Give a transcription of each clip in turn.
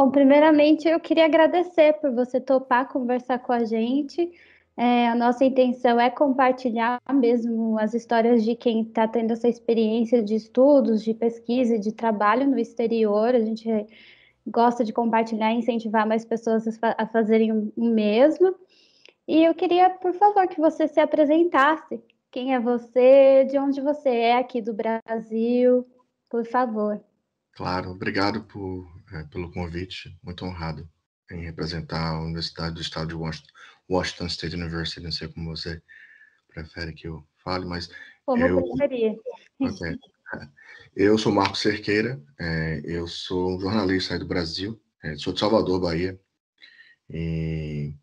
Bom, primeiramente eu queria agradecer por você topar conversar com a gente. A nossa intenção é compartilhar mesmo as histórias de quem está tendo essa experiência de estudos, de pesquisa e de trabalho no exterior. A gente gosta de compartilhar e incentivar mais pessoas a fazerem o mesmo. E eu queria, por favor, que você se apresentasse. Quem é você? De onde você é aqui do Brasil? Por favor. Claro, obrigado pelo convite. Muito honrado em representar a Universidade do Estado de Washington, Washington State University. Não sei como você prefere que eu fale, mas Como eu, preferir. ok. Eu sou Marco Cerqueira, eu sou um jornalista aí do Brasil, sou de Salvador, Bahia, e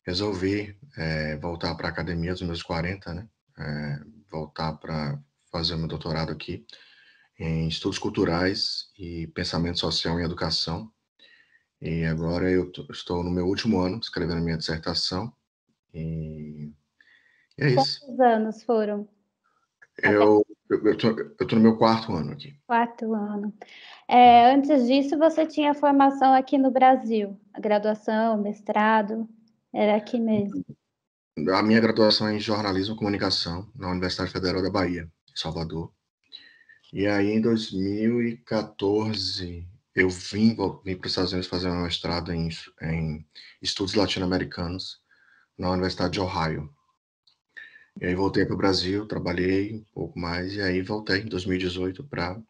resolvi voltar para a academia dos meus 40, né? Voltar para fazer o meu doutorado aqui em estudos culturais e pensamento social em educação. E agora eu estou no meu último ano, escrevendo minha dissertação, e é isso. Quantos anos foram? Até Eu tô no meu quarto ano aqui. quarto ano. Antes disso, você tinha formação aqui no Brasil, a graduação, mestrado, era aqui mesmo. A minha graduação é em jornalismo e comunicação na Universidade Federal da Bahia, em Salvador. E aí, em 2014, eu vim para os Estados Unidos fazer um mestrado em estudos latino-americanos na Universidade de Ohio. E aí voltei para o Brasil, trabalhei um pouco mais, e aí voltei em 2018 para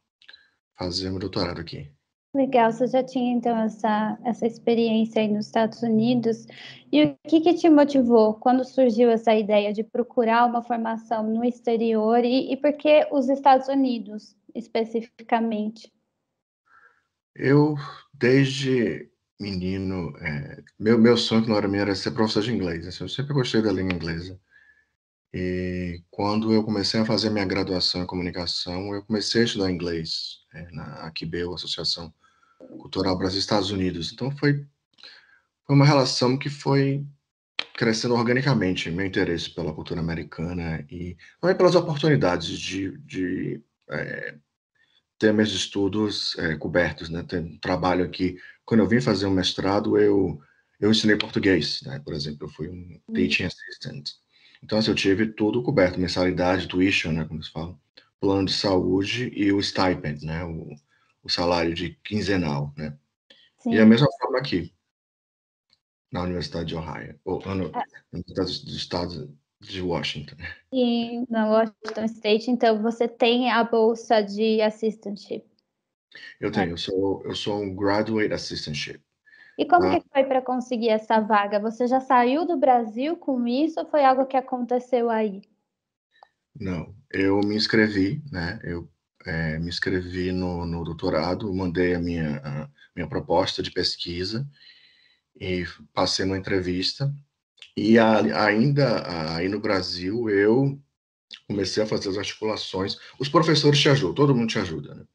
fazer meu doutorado aqui. Legal, você já tinha então essa experiência aí nos Estados Unidos. E o que te motivou quando surgiu essa ideia de procurar uma formação no exterior e por que os Estados Unidos especificamente? Eu, desde menino, meu sonho quando eu era menino era ser professor de inglês. Assim, eu sempre gostei da língua inglesa. E quando eu comecei a fazer minha graduação em comunicação, eu comecei a estudar inglês na AQBEU, Associação Cultural Brasil-Estados Unidos. Então foi uma relação que foi crescendo organicamente, meu interesse pela cultura americana e também pelas oportunidades de ter meus estudos cobertos, né? Ter um trabalho aqui. Quando eu vim fazer um mestrado, eu ensinei português, né? Por exemplo, eu fui um teaching assistant. Então, assim, eu tive tudo coberto, mensalidade, tuition, né? Como se fala, plano de saúde e o stipend, né? O salário de quinzenal, né? E a Sim. mesma forma aqui, na Universidade de Ohio, ou no Universidade do Estado de Washington. E na Washington State, então, você tem a bolsa de assistantship. Eu tenho, eu sou um graduate assistantship. E como Ah, que foi para conseguir essa vaga? Você já saiu do Brasil com isso ou foi algo que aconteceu aí? não, eu me inscrevi, né? Eu me inscrevi no doutorado, mandei a minha proposta de pesquisa e passei numa entrevista. E ainda aí no Brasil, eu comecei a fazer as articulações. Os professores te ajudam, todo mundo te ajuda, né?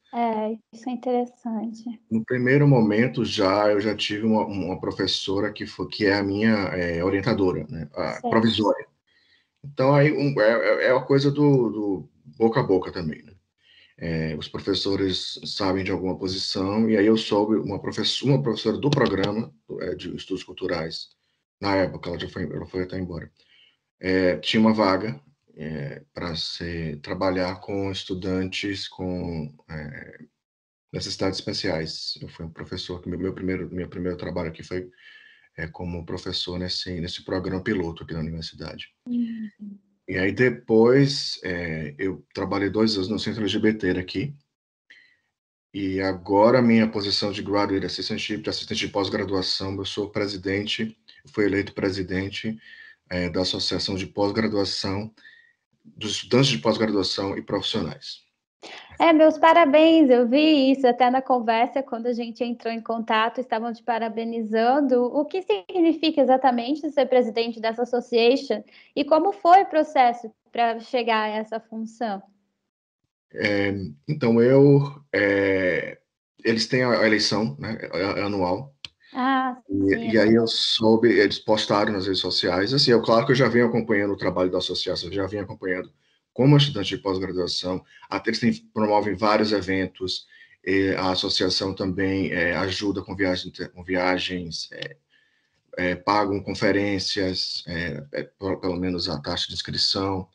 Isso é interessante. No primeiro momento, eu já tive uma professora que é a minha orientadora, né? A Certo. provisória. Então, aí é a coisa do boca a boca também, né? Os professores sabem de alguma posição, e aí eu soube uma professora do programa de estudos culturais, na época, ela foi até embora, tinha uma vaga para trabalhar com estudantes com necessidades especiais. Eu fui um professor, que meu primeiro trabalho aqui foi como professor nesse programa piloto aqui na universidade. Uhum. E aí depois eu trabalhei 2 anos no centro LGBT aqui, e agora a minha posição de graduate assistantship, de assistente de pós-graduação, eu sou presidente, fui eleito presidente da Associação de Pós-Graduação, dos estudantes de pós-graduação e profissionais. Meus parabéns, eu vi isso até na conversa, quando a gente entrou em contato, estavam te parabenizando. O que significa exatamente ser presidente dessa association e como foi o processo para chegar a essa função? Então, eles têm a eleição, né, anual, Ah, sim. e aí eu soube, eles postaram nas redes sociais, assim, claro que eu já venho acompanhando o trabalho da associação, eu já vinha acompanhando como estudante de pós-graduação, até eles promovem vários eventos, A associação também ajuda com viagens, pagam conferências, pelo menos a taxa de inscrição.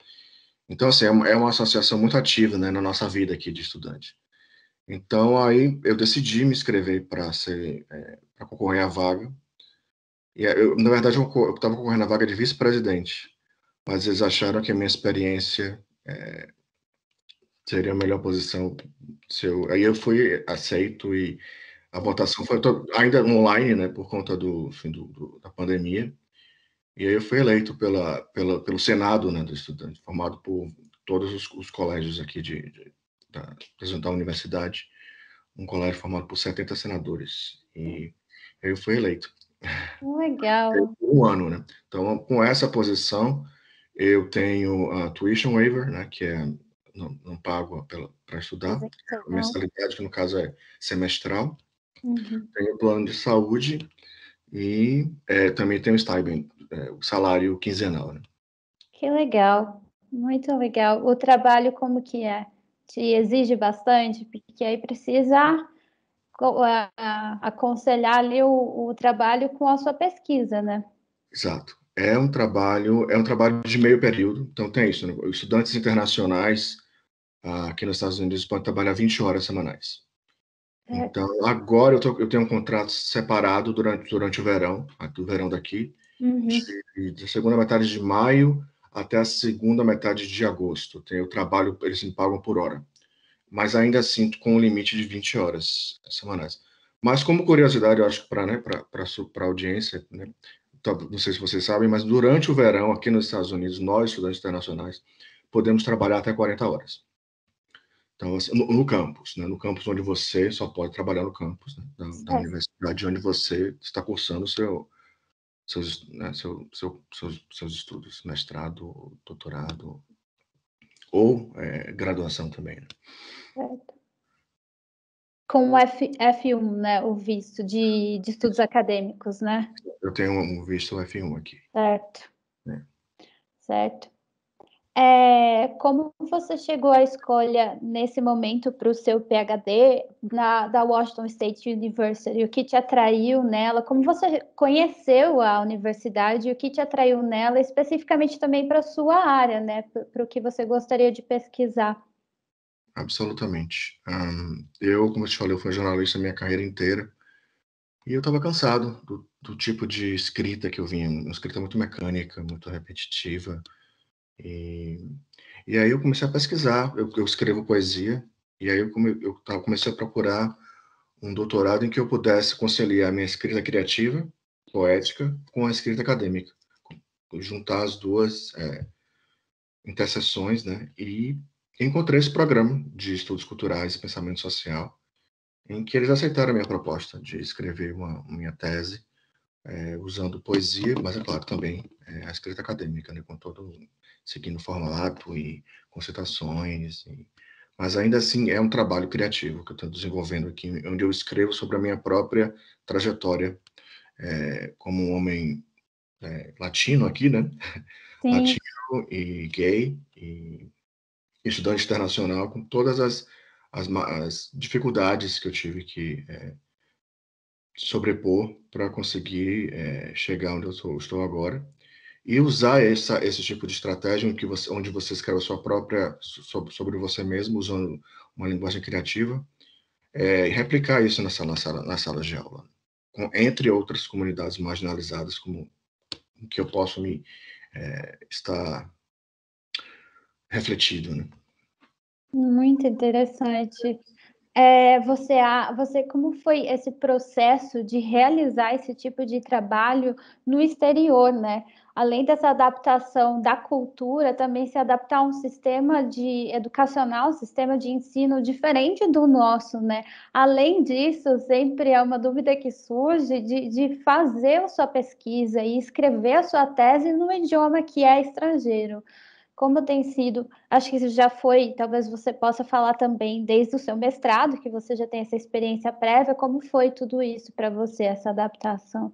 Então, assim, é uma associação muito ativa, né, na nossa vida aqui de estudante. Então, aí eu decidi me inscrever para concorrer à vaga. E na verdade, eu estava concorrendo à vaga de vice-presidente, mas eles acharam que a minha experiência seria a melhor posição. Aí eu fui aceito e a votação foi ainda online, né, por conta da pandemia. E aí eu fui eleito pelo Senado, né, do estudante, formado por todos os colégios aqui da universidade, um colégio formado por 70 senadores. E aí eu fui eleito. Legal. Por um ano, né? Então, com essa posição, eu tenho a tuition waiver, né, que não pago para estudar, a mensalidade, que no caso é semestral. Uhum. Tenho plano de saúde e também tenho stipend, o salário quinzenal, né? Que legal, muito legal. O trabalho como que é? Te exige bastante, porque aí precisa aconselhar ali o trabalho com a sua pesquisa, né? Exato. É um trabalho de meio período, então tem isso, né? Os estudantes internacionais aqui nos Estados Unidos podem trabalhar 20 horas semanais. Então, agora eu tenho um contrato separado durante o verão, do verão daqui, Uhum. de segunda metade de maio até a segunda metade de agosto. Eu trabalho, eles me pagam por hora, mas ainda assim com um limite de 20 horas semanais. Mas como curiosidade, eu acho que para a audiência, né, não sei se vocês sabem, mas durante o verão aqui nos Estados Unidos, nós, estudantes internacionais, podemos trabalhar até 40 horas. Então, assim, no campus, né? No campus onde você só pode trabalhar no campus, né? Da universidade onde você está cursando seus estudos, mestrado, doutorado ou graduação também, né? Certo. Com o F1, né? O visto de estudos acadêmicos, né? Eu tenho um visto F1 aqui. Certo. Né? Certo. Como você chegou à escolha nesse momento para o seu PhD da Washington State University? O que te atraiu nela? Como você conheceu a universidade? O que te atraiu nela, especificamente também para a sua área, né? Para o que você gostaria de pesquisar? Absolutamente. Como eu te falei, eu fui jornalista a minha carreira inteira e eu estava cansado do tipo de escrita que eu vinha, uma escrita muito mecânica, muito repetitiva. E aí eu comecei a pesquisar, eu escrevo poesia, e aí comecei a procurar um doutorado em que eu pudesse conciliar a minha escrita criativa, poética, com a escrita acadêmica, juntar as duas interseções, né? E encontrei esse programa de estudos culturais e pensamento social, em que eles aceitaram a minha proposta de escrever minha tese, usando poesia, mas é claro também a escrita acadêmica, né? Seguindo formato e concitações, mas ainda assim é um trabalho criativo que eu estou desenvolvendo aqui, onde eu escrevo sobre a minha própria trajetória como um homem latino aqui, né? Sim. Latino e gay e estudante internacional, com todas as dificuldades que eu tive que sobrepor para conseguir chegar onde eu estou agora. E usar esse tipo de estratégia onde você escreve a sua própria sobre você mesmo, usando uma linguagem criativa, e replicar isso na sala de aula, entre outras comunidades marginalizadas, como que eu posso estar refletido, né? Muito interessante. Você, como foi esse processo de realizar esse tipo de trabalho no exterior, né? Além dessa adaptação da cultura, também se adaptar a um sistema de educacional, um sistema de ensino diferente do nosso, né? Além disso, sempre é uma dúvida que surge de fazer a sua pesquisa e escrever a sua tese no idioma que é estrangeiro. Como tem sido, acho que isso já foi, talvez você possa falar também desde o seu mestrado, que você já tem essa experiência prévia, como foi tudo isso para você, essa adaptação?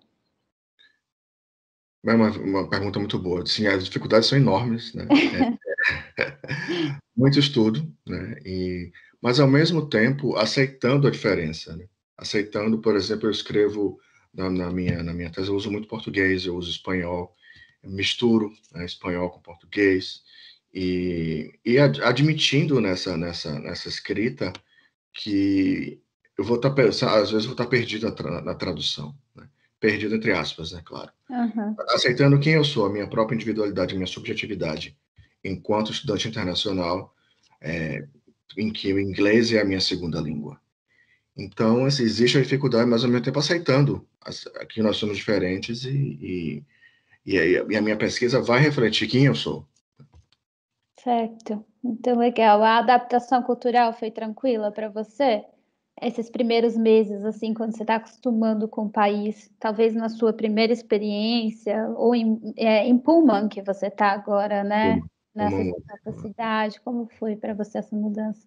É uma pergunta muito boa. Sim, as dificuldades são enormes, né? Muito estudo, né? mas ao mesmo tempo aceitando a diferença, né? Aceitando, por exemplo, eu escrevo na minha tese, eu uso muito português, eu uso espanhol, eu misturo, né, espanhol com português, e admitindo nessa escrita que eu vou estar, às vezes, vou estar perdido na tradução, né? Perdido entre aspas, né, claro. Uhum. Aceitando quem eu sou, a minha própria individualidade, a minha subjetividade, enquanto estudante internacional, em que o inglês é a minha segunda língua. Então, assim, existe a dificuldade, mas ao mesmo tempo aceitando que nós somos diferentes e a minha pesquisa vai refletir quem eu sou. Certo, muito legal. A adaptação cultural foi tranquila para você? Esses primeiros meses, assim, quando você está acostumando com o país, talvez na sua primeira experiência, ou em Pullman, que você está agora, né? Nessa Uma, nova cidade, como foi para você essa mudança?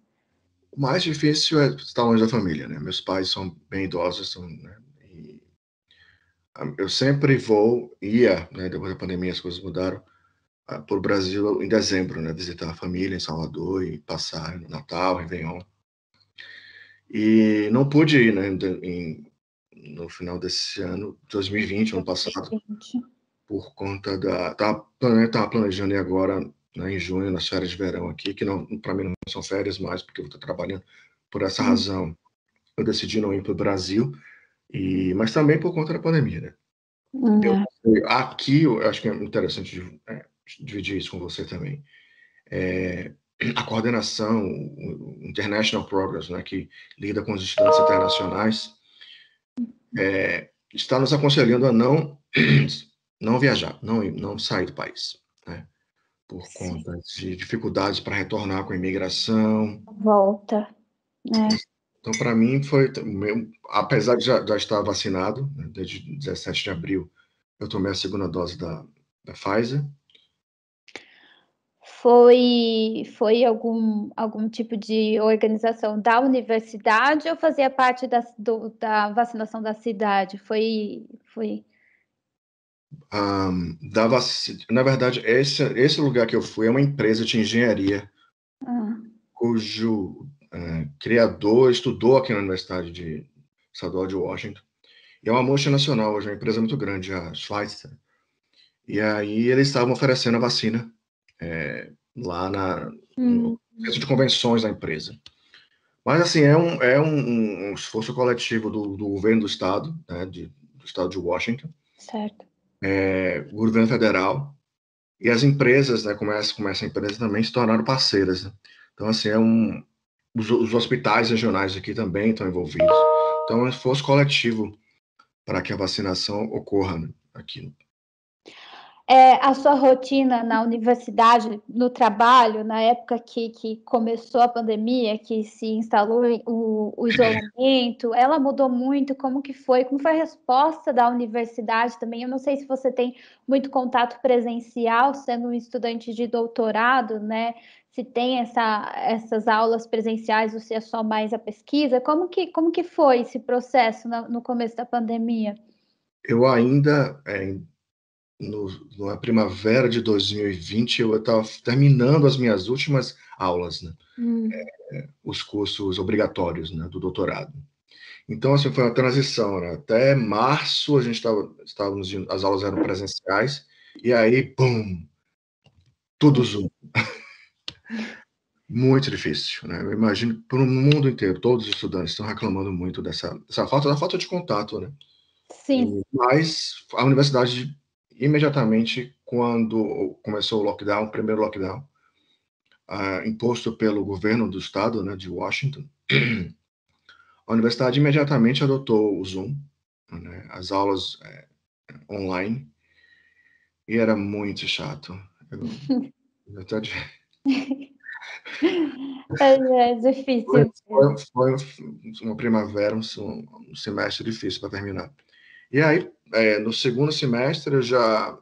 o mais difícil é estar longe da família, né? Meus pais são bem idosos, né? E eu sempre ia, né? Depois da pandemia as coisas mudaram, para o Brasil em dezembro, né? Visitar a família em Salvador e passar no Natal, Réveillon. E não pude ir, né? No final desse ano, 2020, ano passado, 2020. por conta tava planejando ir agora, né, em junho, nas férias de verão aqui, que não, para mim não são férias mais, porque eu vou estar trabalhando. Por essa razão, eu decidi não ir para o Brasil, mas também por conta da pandemia, né? É. Aqui, eu acho que é interessante dividir isso com você também. A coordenação, o International Programs, né, que lida com os estudantes internacionais, está nos aconselhando a não viajar, não sair do país, né? Por Sim, conta de dificuldades para retornar com a imigração. volta, né? Então, para mim, apesar de já estar vacinado, né, desde 17 de abril, eu tomei a segunda dose da Pfizer. Foi algum tipo de organização da universidade ou fazia parte da vacinação da cidade? Foi. Na verdade, esse lugar que eu fui é uma empresa de engenharia Ah, cujo criador estudou aqui na Universidade Estadual de Washington. E é uma multinacional hoje, é uma empresa muito grande, a Pfizer. E aí eles estavam oferecendo a vacina lá no hum, centro de convenções da empresa. Mas, assim, é um esforço coletivo do governo do estado, né, do estado de Washington, certo. o governo federal, e as empresas, né, como essa empresa também, se tornaram parceiras. Né? Então, assim, os hospitais regionais aqui também estão envolvidos. Então, é um esforço coletivo para que a vacinação ocorra, né, aqui. A sua rotina na universidade, no trabalho, na época que começou a pandemia, que se instalou o isolamento, ela mudou muito? Como que foi? Como foi a resposta da universidade também? Eu não sei se você tem muito contato presencial, sendo um estudante de doutorado, né? Se tem essas aulas presenciais ou se é só mais a pesquisa. Como que foi esse processo no começo da pandemia? Eu ainda, na primavera de 2020, eu estava terminando as minhas últimas aulas, né? Hum. Os cursos obrigatórios, né, do doutorado. Então, assim, foi uma transição, né? Até março a gente estávamos indo, as aulas eram presenciais, e aí, pum, tudo Zoom. Muito difícil, né? Eu imagino para o mundo inteiro, todos os estudantes estão reclamando muito dessa falta de contato, né? Sim. Mas a universidade, imediatamente, quando começou o lockdown, o primeiro lockdown, imposto pelo governo do estado, né, de Washington, a universidade imediatamente adotou o Zoom, né, as aulas online, e era muito chato. Eu até É difícil. foi uma primavera, um semestre difícil para terminar. E aí, no segundo semestre, eu já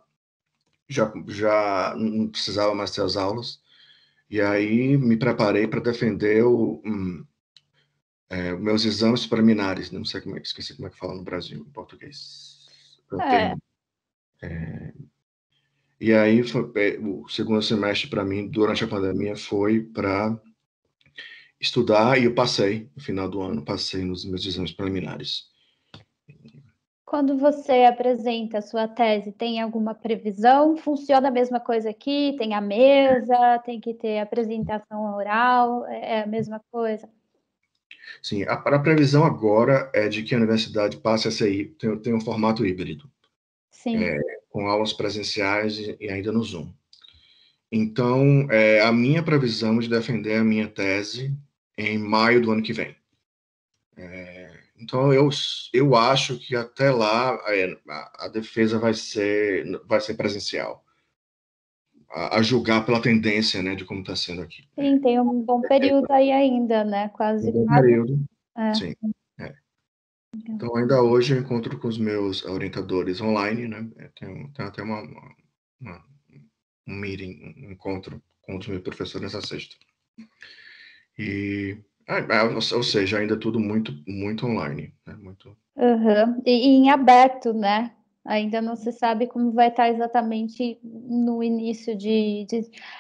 não precisava mais ter as aulas, e aí me preparei para defender meus exames preliminares. Não sei esqueci como é que fala no Brasil, em português. É o É, termo. E aí, o segundo semestre para mim, durante a pandemia, foi para estudar, e eu passei, no final do ano, passei nos meus exames preliminares. Quando você apresenta a sua tese, tem alguma previsão? Funciona a mesma coisa aqui? Tem a mesa, tem que ter apresentação oral, é a mesma coisa? Sim, a previsão agora é de que a universidade passe a ser, tem um formato híbrido, Sim. com aulas presenciais e ainda no Zoom. Então, a minha previsão é de defender a minha tese em maio do ano que vem. Então, eu acho que até lá a defesa vai ser presencial, a julgar pela tendência, né, de como está sendo aqui. Sim, tem um bom período aí ainda, né? Um Quase bom quase. período, É. sim. Então, ainda hoje eu encontro com os meus orientadores online, né? Tem até um meeting, um encontro com os meus professores nessa sexta. E, ou seja, ainda tudo muito, muito online, né? Muito. Uhum. E em aberto, né? Ainda não se sabe como vai estar exatamente no início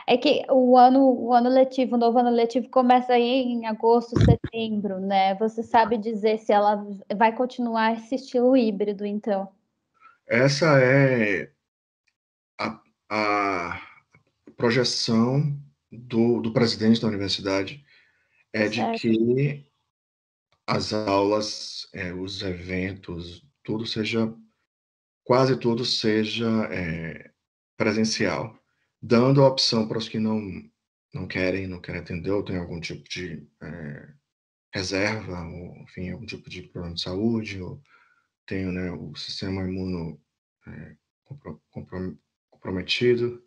É que o ano letivo, o novo ano letivo começa aí em agosto, setembro, né? Você sabe dizer se ela vai continuar esse estilo híbrido, então? Essa é a projeção do presidente da universidade, é de Certo. que as aulas, os eventos, quase tudo seja presencial, dando a opção para os que não querem atender ou têm algum tipo de reserva, ou, enfim, algum tipo de problema de saúde, ou tem, né, o sistema imuno é, comprometido.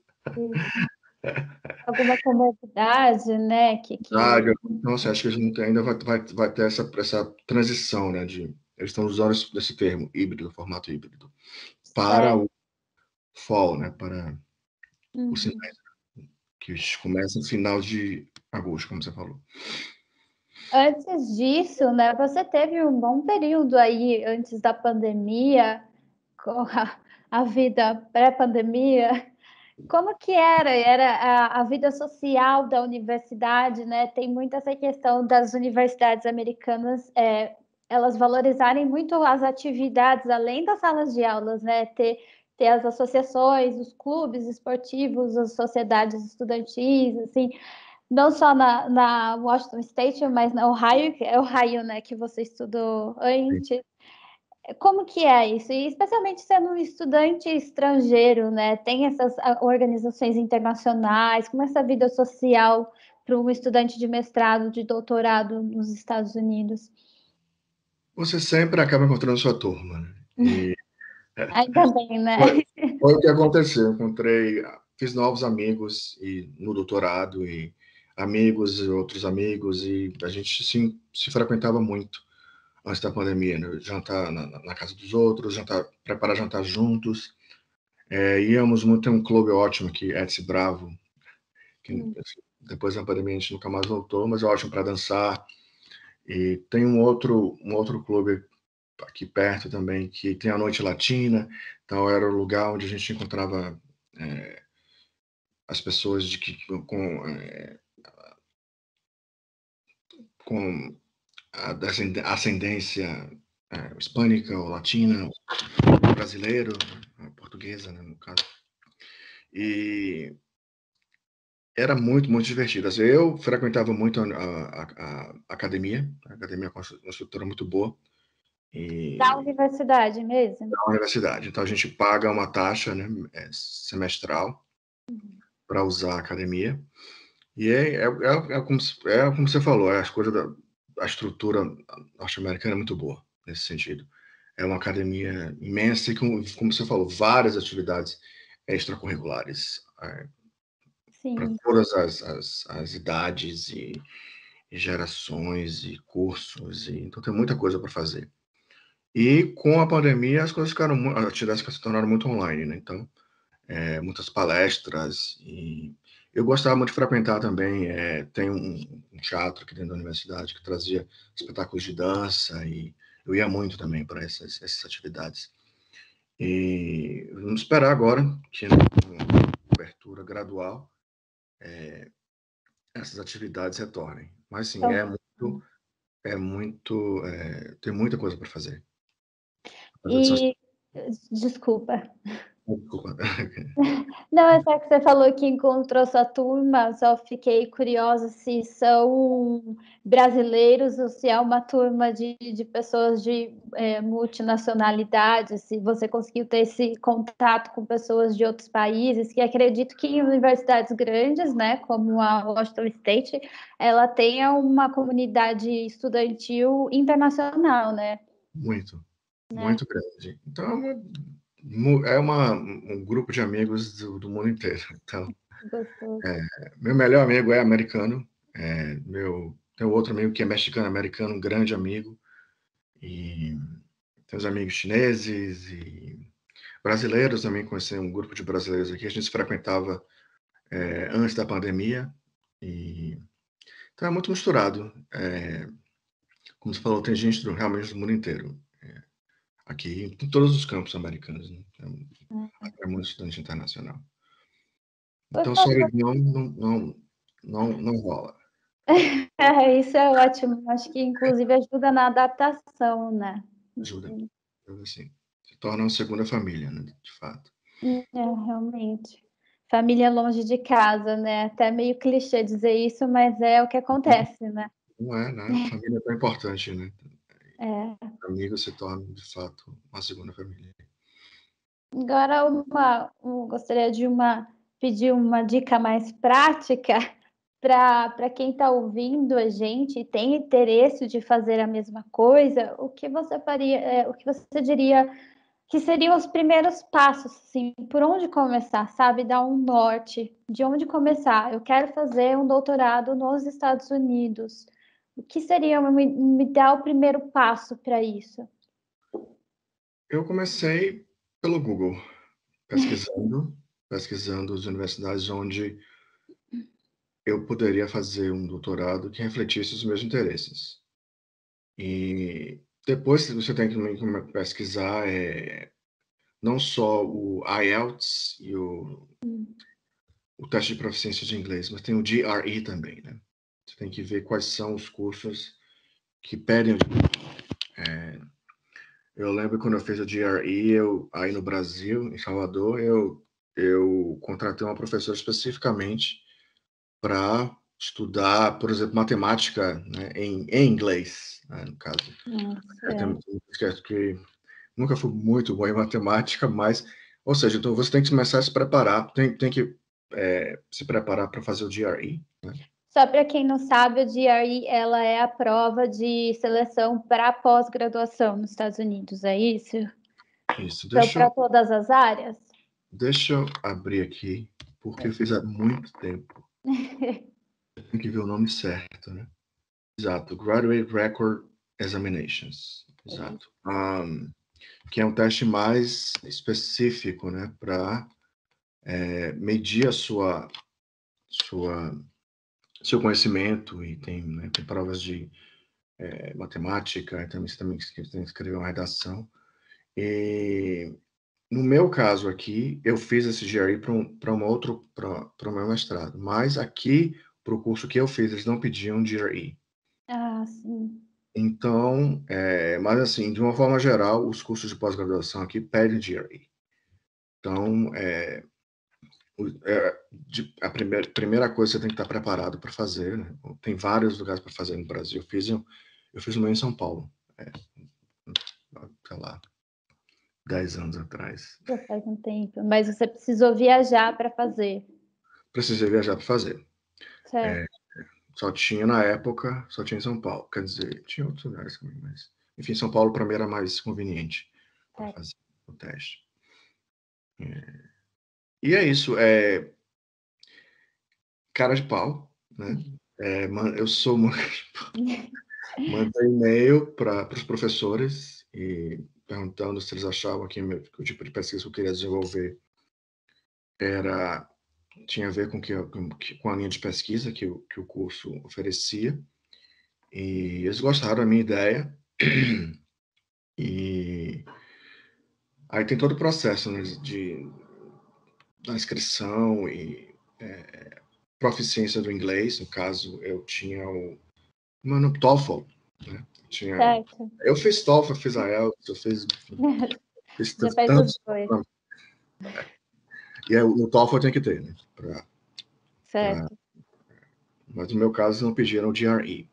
Alguma comorbidade, né? Então, assim, acho que a gente ainda vai ter essa transição, né, eles estão usando esse termo híbrido, formato híbrido, para Certo. o fall, né, para o Uhum. semestre, que começa no final de agosto, como você falou. Antes disso, né, você teve um bom período aí antes da pandemia, com a vida pré-pandemia. Como que era? Era a vida social da universidade, né? Tem muito essa questão das universidades americanas, elas valorizarem muito as atividades além das salas de aulas, né? Ter as associações, os clubes esportivos, as sociedades estudantis, assim, não só na Washington State, mas na Ohio, que é Ohio, né, que você estudou antes. Como que é isso? E especialmente sendo um estudante estrangeiro, né? Tem essas organizações internacionais, como essa vida social para um estudante de mestrado, de doutorado nos Estados Unidos? Você sempre acaba encontrando sua turma, né? E Ainda bem, né? foi o que aconteceu. Fiz novos amigos no doutorado, e amigos e outros amigos, e a gente se frequentava muito antes da pandemia, né? Jantar na casa dos outros, preparar jantar juntos. Íamos muito, tem um clube ótimo aqui, Etsy Bravo, que assim, depois da pandemia a gente nunca mais voltou, mas é ótimo para dançar. E tem um outro clube aqui perto também, que tem a Noite Latina, então era o lugar onde a gente encontrava as pessoas com a ascendência hispânica ou latina, brasileiro, portuguesa, né, no caso. E era muito, muito divertido. Assim, eu frequentava muito a academia, a academia com uma estrutura muito boa, Da e universidade mesmo? da universidade. Então a gente paga uma taxa, né, semestral para usar a academia. E como você falou, as coisas a estrutura norte-americana é muito boa nesse sentido. É uma academia imensa e, como você falou, várias atividades extracurriculares para Sim. todas as idades e gerações e cursos. Então tem muita coisa para fazer. E com a pandemia as coisas as atividades se tornaram muito online, né? Então muitas palestras, e eu gostava muito de frequentar também, tem um teatro aqui dentro da universidade que trazia espetáculos de dança, e eu ia muito também para essas atividades. E vamos esperar agora que, com a abertura gradual, essas atividades retornem. Mas sim, Então, tem muita coisa para fazer. e desculpa. Desculpa. Não, é só que você falou que encontrou sua turma, só fiquei curiosa se são brasileiros ou se é uma turma de pessoas de multinacionalidade, se você conseguiu ter esse contato com pessoas de outros países, que acredito que em universidades grandes, né, como a Washington State, ela tenha uma comunidade estudantil internacional, né? Muito, Né? muito grande. Então, um grupo de amigos do mundo inteiro. Então, Gostoso. meu melhor amigo é americano, tenho outro amigo que é mexicano-americano, um grande amigo, e tem os amigos chineses e brasileiros também, conheci um grupo de brasileiros aqui, a gente se frequentava antes da pandemia, e então é muito misturado. Como você falou, tem gente realmente do mundo inteiro, aqui em todos os campos americanos, né? É muito estudante internacional. Então, solidão não rola. Isso é ótimo. Acho que inclusive ajuda na adaptação, né? Ajuda, assim, se torna uma segunda família, né, de fato. Realmente. Família longe de casa, né? Até meio clichê dizer isso, mas é o que acontece, né? Não é, né? Família é tão importante, né? É. Amigos se tornam, de fato, uma segunda família. Agora, gostaria de pedir uma dica mais prática para quem está ouvindo a gente e tem interesse de fazer a mesma coisa, o que você faria, o que você diria que seriam os primeiros passos, assim, por onde começar, sabe? Dar um norte, de onde começar. Eu quero fazer um doutorado nos Estados Unidos. O que seria me dar o primeiro passo para isso? Eu comecei pelo Google, pesquisando as universidades onde eu poderia fazer um doutorado que refletisse os meus interesses. E depois você tem que pesquisar não só o IELTS e o teste de proficiência de inglês, mas tem o GRE também, né? Você tem que ver quais são os cursos que pedem. Eu lembro quando eu fiz o GRE, aí no Brasil, em Salvador, eu contratei uma professora especificamente para estudar, por exemplo, matemática, né, em inglês, né, no caso. Nossa, Que nunca fui muito bom em matemática, mas, ou seja, então você tem que começar a se preparar, tem que se preparar para fazer o GRE. Né? Só para quem não sabe, o GRE ela é a prova de seleção para pós-graduação nos Estados Unidos, é isso? Isso, Então, para todas as áreas? deixa eu abrir aqui, porque eu fiz há muito tempo. Tem que ver o nome certo, né? Exato, Graduate Record Examinations. Exato. Que é um teste mais específico, né, para medir seu conhecimento e tem provas de matemática, e também você também tem que escrever uma redação. E no meu caso aqui, eu fiz esse GRE para o meu mestrado, mas aqui, para o curso que eu fiz, eles não pediam GRE. Ah, sim. Então, mas assim, de uma forma geral, os cursos de pós-graduação aqui pedem GRE. Então, a primeira coisa que você tem que estar preparado para fazer, né? Tem vários lugares para fazer no Brasil. Eu fiz o meu em São Paulo, sei lá, 10 anos atrás. Já faz um tempo, mas você precisou viajar para fazer, Precisei viajar para fazer. certo? Só tinha na época, só tinha em São Paulo. Quer dizer, tinha outros lugares também, mas enfim, São Paulo para mim era mais conveniente para Certo. fazer o teste. E é isso, cara de pau, né? Eu sou mandei e-mail para os professores e perguntando se eles achavam que o tipo de pesquisa que eu queria desenvolver tinha a ver com a linha de pesquisa que o curso oferecia. E eles gostaram da minha ideia. E aí tem todo o processo, né, da inscrição e proficiência do inglês. No caso, eu tinha o TOEFL, né? Certo. Eu fiz TOEFL, eu fiz IELTS, eu fiz Já fez os tantos. dois. E no TOEFL eu tenho que ter, né? Certo. Mas no meu caso não pediram o GRE.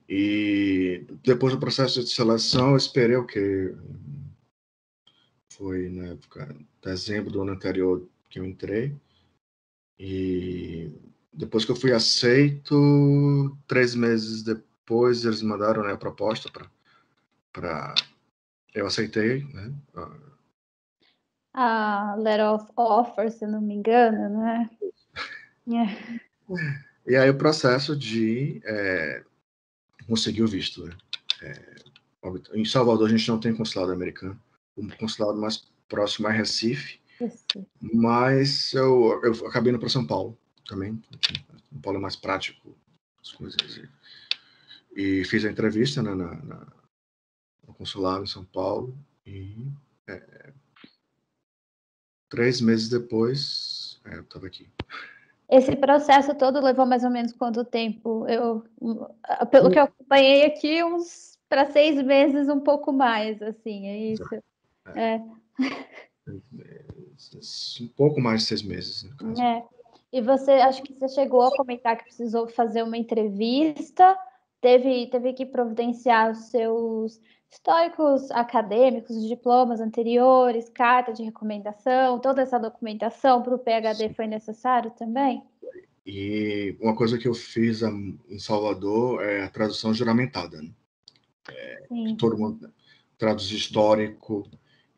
E depois do processo de seleção, eu esperei o quê? Foi na época, dezembro do ano anterior que eu entrei. E depois que eu fui aceito, 3 meses depois, eles mandaram, né, a proposta para. Eu aceitei, né? A letter of offer, se não me engano, né? E aí o processo de conseguir o visto, né? Em Salvador a gente não tem consulado americano. O consulado mais próximo é Recife. Isso. Mas eu acabei indo para São Paulo também. São Paulo é mais prático, as coisas. E fiz a entrevista, né, no consulado em São Paulo. E 3 meses depois, eu estava aqui. Esse processo todo levou mais ou menos quanto tempo? Pelo que eu acompanhei aqui, uns para 6 meses, um pouco mais, assim, é isso? Um pouco mais de 6 meses, no caso. E você, acho que você chegou a comentar que precisou fazer uma entrevista, teve que providenciar os seus históricos acadêmicos, diplomas anteriores, carta de recomendação, toda essa documentação para o PhD foi necessário também? E uma coisa que eu fiz em Salvador é a tradução juramentada, né? Sim. Todo mundo traduz histórico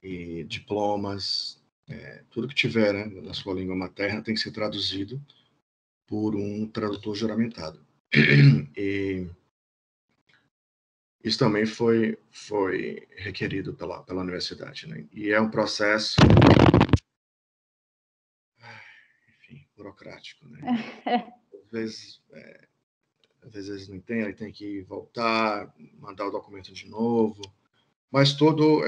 e diplomas, tudo que tiver, né, na sua língua materna tem que ser traduzido por um tradutor juramentado. E isso também foi requerido pela universidade, né? E é um processo, enfim, burocrático, né? Às vezes não tem, aí tem que voltar, mandar o documento de novo, mas tudo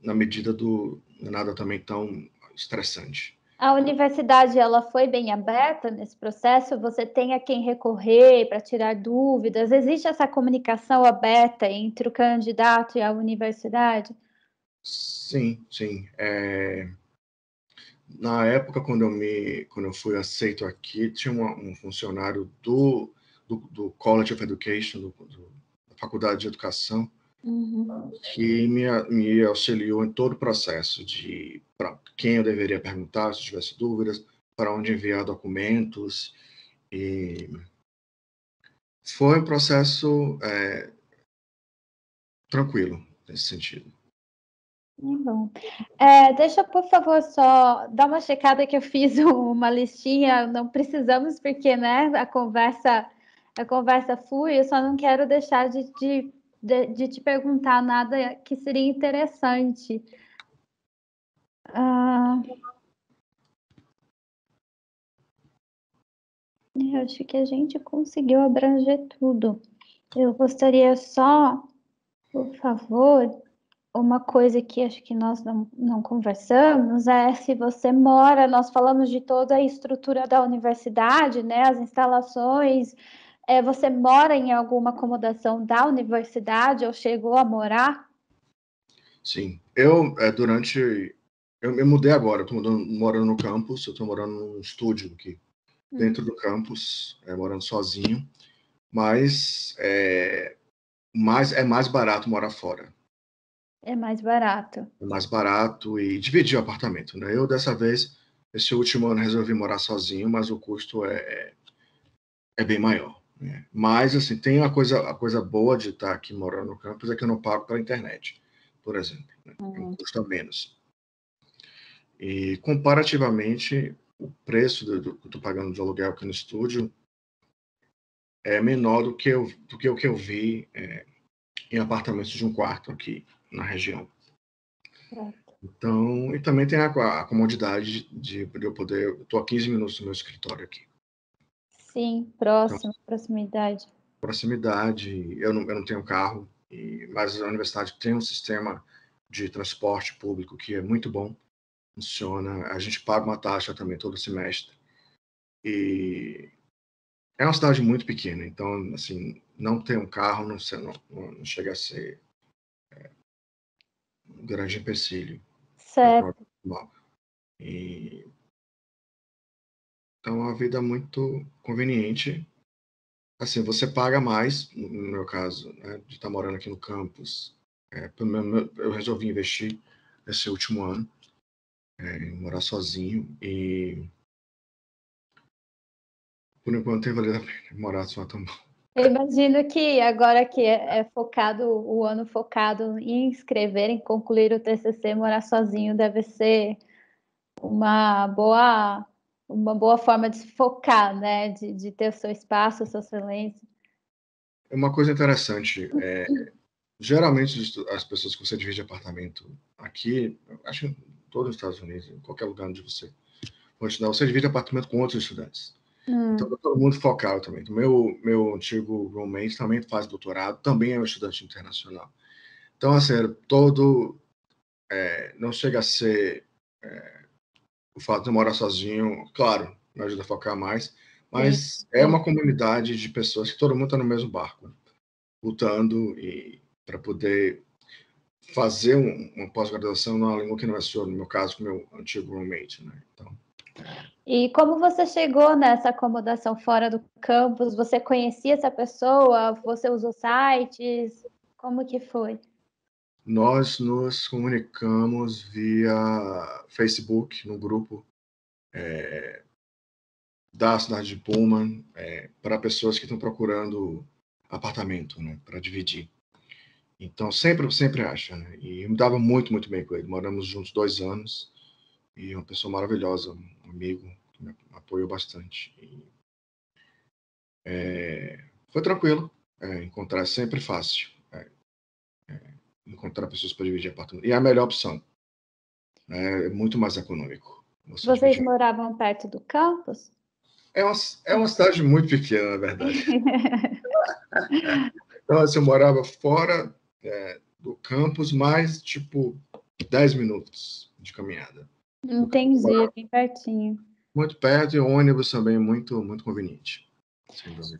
na medida do nada também tão estressante. A universidade ela foi bem aberta nesse processo? Você tem a quem recorrer para tirar dúvidas? Existe essa comunicação aberta entre o candidato e a universidade? Sim, sim. Na época, quando eu fui aceito aqui, tinha um funcionário do College of Education, da Faculdade de Educação, que me auxiliou em todo o processo de para quem eu deveria perguntar se tivesse dúvidas, para onde enviar documentos. E foi um processo tranquilo nesse sentido. Bom. Deixa, por favor, só dar uma checada que eu fiz uma listinha, não precisamos, porque né, a conversa flui, eu só não quero deixar de te perguntar nada que seria interessante. Eu acho que a gente conseguiu abranger tudo. Eu gostaria só, por favor, uma coisa que acho que nós não conversamos é se você mora, nós falamos de toda a estrutura da universidade, né, as instalações, você mora em alguma acomodação da universidade ou chegou a morar? Sim, eu me mudei agora, eu estou morando no campus, eu estou morando num estúdio aqui dentro do campus, morando sozinho, mas é mais barato morar fora. É mais barato. É mais barato e dividir o apartamento, né? Eu, dessa vez, esse último ano, resolvi morar sozinho, mas o custo é bem maior, né? Mas, assim, tem a coisa boa de estar aqui morando no campus é que eu não pago pela internet, por exemplo, né? É um custo a menos. E, comparativamente, o preço do que eu estou pagando de aluguel aqui no estúdio é menor do que o que eu vi em apartamentos de um quarto aqui na região. Então, e também tem a comodidade de eu poder. Estou a 15 minutos do meu escritório aqui. Sim, Então, proximidade. proximidade, eu não tenho carro, mas a universidade tem um sistema de transporte público que é muito bom. funciona. A gente paga uma taxa também todo semestre. E é uma cidade muito pequena, então, assim, não ter um carro não chega a ser um grande empecilho. Certo. E, então, é uma vida muito conveniente. Assim, você paga mais, no meu caso, né, de estar morando aqui no campus. Eu resolvi investir nesse último ano, em morar sozinho. E, por enquanto, tem valido a pena morar só tão bom. Eu imagino que agora que é focado, o ano focado em escrever, em concluir o TCC, morar sozinho deve ser uma boa forma de se focar, né? De ter o seu espaço, o seu silêncio. Uma coisa interessante, geralmente as pessoas que você divide apartamento aqui, acho que em todos os Estados Unidos, em qualquer lugar onde você for estudar, você divide apartamento com outros estudantes. Então, tá todo mundo focado também. Meu antigo roommate também faz doutorado, também é um estudante internacional. Então, assim, não chega a ser o fato de eu morar sozinho, claro, me ajuda a focar mais, mas Sim, é uma comunidade de pessoas que todo mundo está no mesmo barco, lutando e para poder fazer uma pós-graduação numa língua que não é sua, no meu caso, com meu antigo roommate, né? Então, E como você chegou nessa acomodação fora do campus? Você conhecia essa pessoa? Você usou sites? Como que foi? nós nos comunicamos via Facebook, no grupo da cidade de Pullman, para pessoas que estão procurando apartamento, né, para dividir. Então, sempre acha, né? E eu me dava muito, muito bem com ele. Moramos juntos 2 anos e uma pessoa maravilhosa, um amigo que me apoiou bastante. Foi tranquilo, encontrar é sempre fácil. Encontrar pessoas para dividir apartamento. E é a melhor opção, né? É muito mais econômico. Você Vocês dividir. moravam perto do campus? É uma cidade muito pequena, na verdade. Então, assim, eu morava fora do campus, mais tipo 10 minutos de caminhada. Do campus, eu Entendi, morava é bem pertinho. muito perto e o ônibus também muito, muito conveniente. Sem dúvida.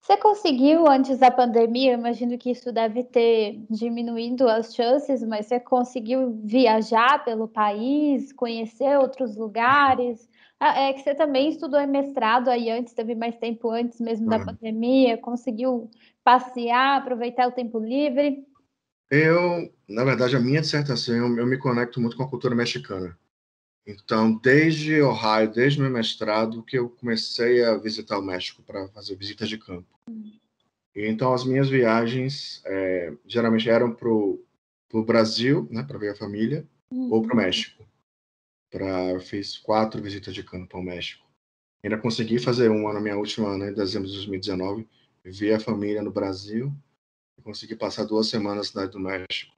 Você conseguiu, antes da pandemia, eu imagino que isso deve ter diminuído as chances, mas você conseguiu viajar pelo país, conhecer outros lugares? É que você também estudou em mestrado aí antes, teve mais tempo antes mesmo da pandemia, conseguiu passear, aproveitar o tempo livre? Na verdade, a minha dissertação, eu me conecto muito com a cultura mexicana. Então, desde Ohio, desde meu mestrado, que eu comecei a visitar o México para fazer visitas de campo. E, então, as minhas viagens geralmente eram para o Brasil, né, para ver a família, ou para o México. Eu fiz 4 visitas de campo ao México. Ainda consegui fazer uma na minha última, né, em dezembro de 2019, ver a família no Brasil. E consegui passar 2 semanas na cidade do México,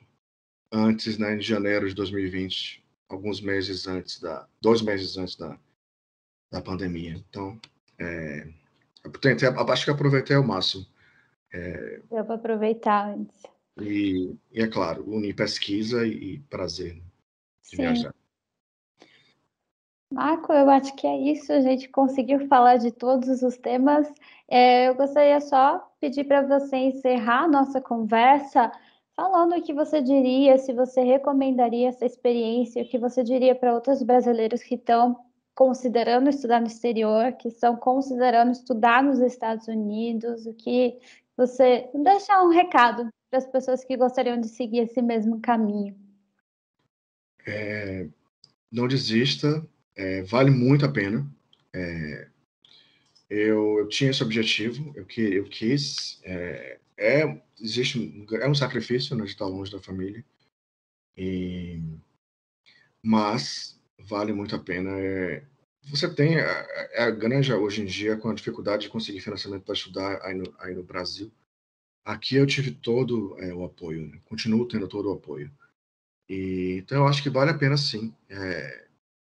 antes, né, em janeiro de 2020, 2 meses antes da pandemia. Então, acho que aproveitei ao máximo. Deu para aproveitar antes. E é claro, unir pesquisa e prazer de Sim. viajar. Marco, eu acho que é isso. A gente conseguiu falar de todos os temas. Eu gostaria só de pedir para você encerrar a nossa conversa falando o que você diria, se você recomendaria essa experiência, o que você diria para outros brasileiros que estão considerando estudar no exterior, que estão considerando estudar nos Estados Unidos, o que você deixar um recado para as pessoas que gostariam de seguir esse mesmo caminho. Não desista, vale muito a pena. Eu tinha esse objetivo, eu quis. É um sacrifício, né, de estar longe da família, mas vale muito a pena. Você tem a grande hoje em dia com a dificuldade de conseguir financiamento para estudar aí no Brasil. Aqui eu tive todo o apoio, né? Continuo tendo todo o apoio. Então eu acho que vale a pena sim.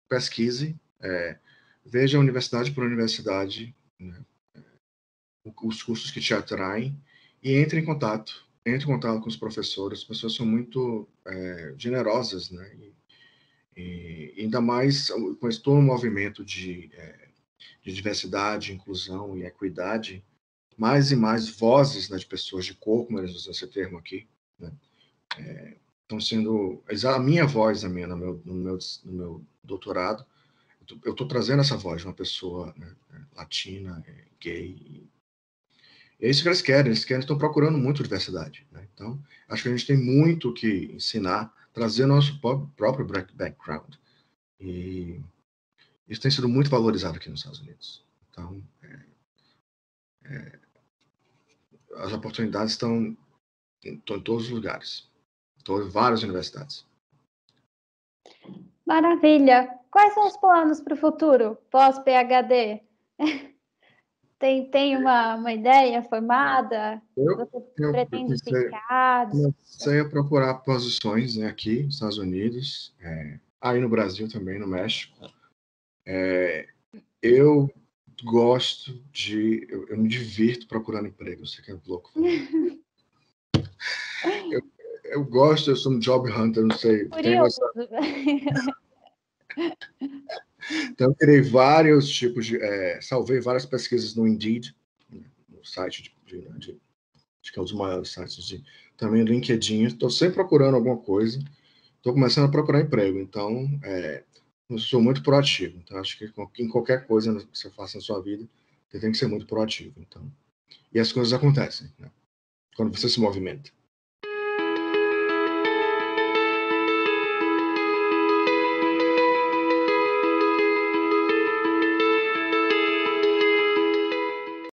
Pesquise, veja universidade por universidade, né? Os cursos que te atraem e entre em contato. Entre em contato com os professores. As pessoas são muito generosas, né? E ainda mais com esse todo um movimento de diversidade, inclusão e equidade, mais e mais vozes, né, de pessoas de cor, como eles usam esse termo aqui, né, estão sendo a minha voz, no meu doutorado. Eu estou trazendo essa voz de uma pessoa, né, latina, gay. E é isso que eles estão procurando muito diversidade, né? Então, acho que a gente tem muito que ensinar, trazer nosso próprio background. E isso tem sido muito valorizado aqui nos Estados Unidos. Então, as oportunidades estão em todos os lugares, em várias universidades. Maravilha! Quais são os planos para o futuro, pós-PhD? Tem uma ideia formada? Você pretende ficar? Comecei a procurar posições, né, aqui nos Estados Unidos, aí no Brasil também, no México. Eu gosto de... Eu me divirto procurando emprego, você que é louco. Eu gosto, eu sou um job hunter, não sei. Curioso. Então, eu criei vários tipos de... salvei várias pesquisas no Indeed, no site acho que é um dos maiores sites também no LinkedIn. Estou sempre procurando alguma coisa. Estou começando a procurar emprego, então eu sou muito proativo. Então, acho que em qualquer coisa que você faça na sua vida, você tem que ser muito proativo. Então, e as coisas acontecem, né, quando você se movimenta.